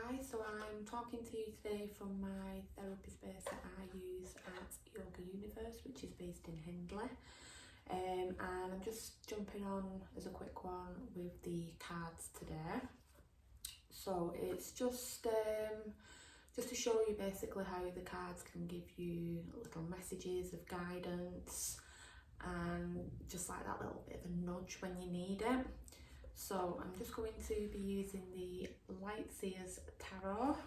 Hi, so I'm talking to you today from my therapy space that I use at Yoga Universe, which is based in Hindley. And I'm just jumping on as a quick one with the cards today. So it's just to show you basically how the cards can give you little messages of guidance and just like that little bit of a nudge when you need it. So I'm just going to be using the Lightseers Tarot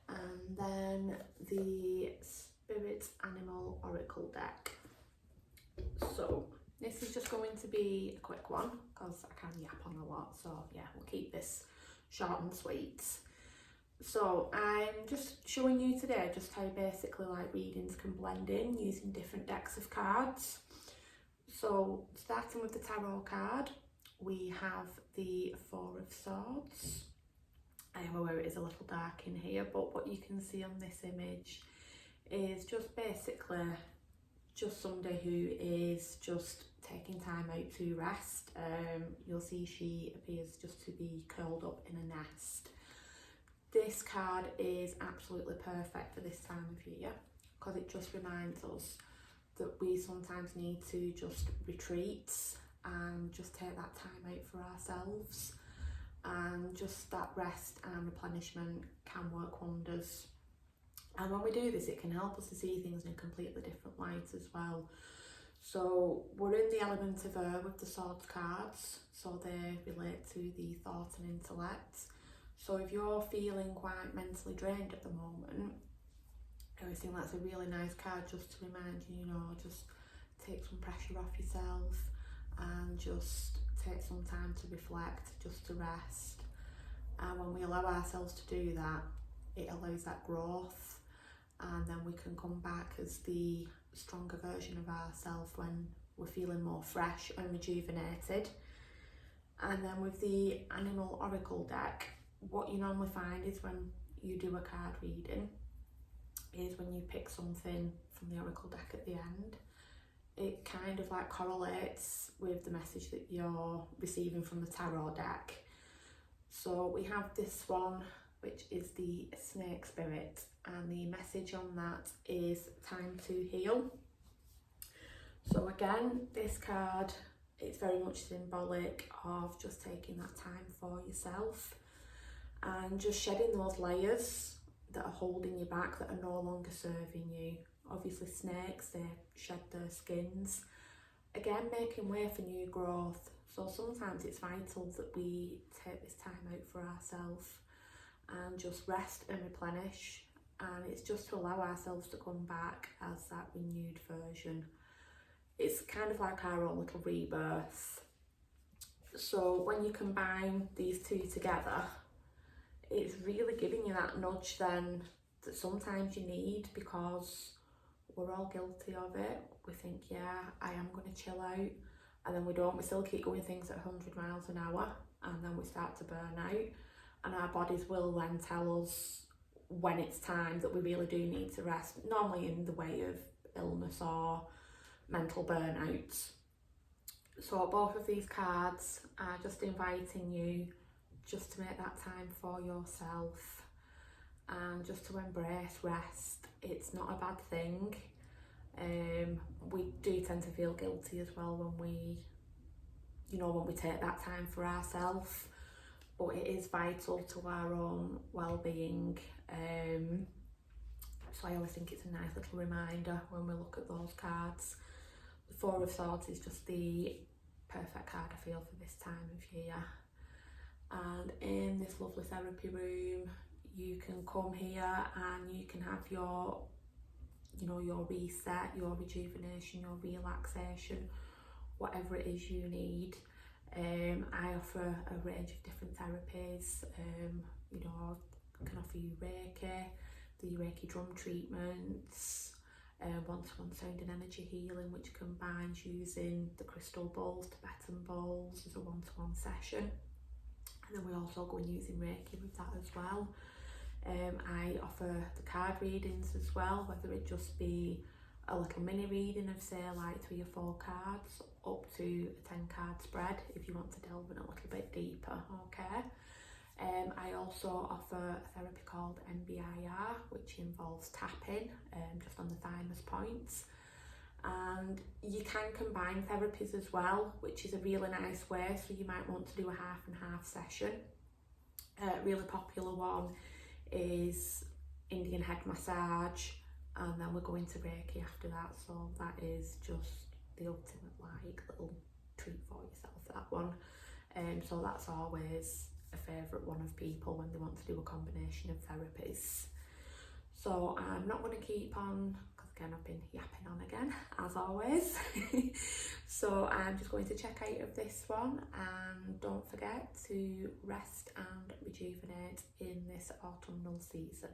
and then the Spirit Animal Oracle deck. So this is just going to be a quick one because I can yap on a lot, so yeah, we'll keep this short and sweet. So I'm just showing you today just how basically like readings can blend in using different decks of cards. So starting with the tarot card, we have the Four of Swords. I am aware it is a little dark in here, but what you can see on this image is just basically just somebody who is just taking time out to rest. You'll see she appears just to be curled up in a nest. This card is absolutely perfect for this time of year because it just reminds us that we sometimes need to just retreat and just take that time out for ourselves, and just that rest and replenishment can work wonders. And when we do this, it can help us to see things in a completely different light as well. So we're in the element of air with the swords cards, so they relate to the thought and intellect. So if you're feeling quite mentally drained at the moment, I always think that's a really nice card just to remind you, just take some pressure off yourself and just take some time to reflect, just to rest. And when we allow ourselves to do that, it allows that growth, and then we can come back as the stronger version of ourselves when we're feeling more fresh and rejuvenated. And then with the Animal Oracle deck, what you normally find is when you do a card reading is when you pick something from the Oracle deck at the end, it kind of like correlates with the message that you're receiving from the tarot deck. So we have this one, which is the Snake Spirit, and the message on that is time to heal. So again, this card, it's very much symbolic of just taking that time for yourself and just shedding those layers that are holding you back, that are no longer serving you. Obviously snakes, they shed their skins. Again, making way for new growth. So sometimes it's vital that we take this time out for ourselves and just rest and replenish. And it's just to allow ourselves to come back as that renewed version. It's kind of like our own little rebirth. So when you combine these two together, it's really giving you that nudge then that sometimes you need, because we're all guilty of it. We think, yeah, I am going to chill out, and then we don't. We still keep going things at 100 miles an hour, and then we start to burn out, and our bodies will then tell us when it's time that we really do need to rest, normally in the way of illness or mental burnout. So both of these cards are just inviting you just to make that time for yourself and just to embrace rest. It's not a bad thing. We do tend to feel guilty as well when we take that time for ourselves, but it is vital to our own well-being. So I always think it's a nice little reminder when we look at those cards. The Four of Swords is just the perfect card, I feel, for this time of year. And in this lovely therapy room, you can come here and you can have your reset, your rejuvenation, your relaxation, whatever it is you need. I offer a range of different therapies. I can offer you Reiki, the Reiki drum treatments, one-to-one sound and energy healing, which combines using the crystal bowls, Tibetan bowls as a one-to-one session. And then we also go in using Reiki with that as well. I offer the card readings as well, whether it just be a little mini reading of say like 3 or 4 cards up to a 10 card spread if you want to delve in a little bit deeper, okay? I also offer a therapy called NBIR, which involves tapping just on the thymus points. And you can combine therapies as well, which is a really nice way. So you might want to do a half and half session. A really popular one is Indian head massage, and then we're going to Reiki after that. So that is just the ultimate like little treat for yourself, that one. So that's always a favourite one of people when they want to do a combination of therapies. So I'm not going to keep on, because again I've been yapping on again as always. So I'm just going to check out of this one, and don't forget to rest and rejuvenate in this autumnal season.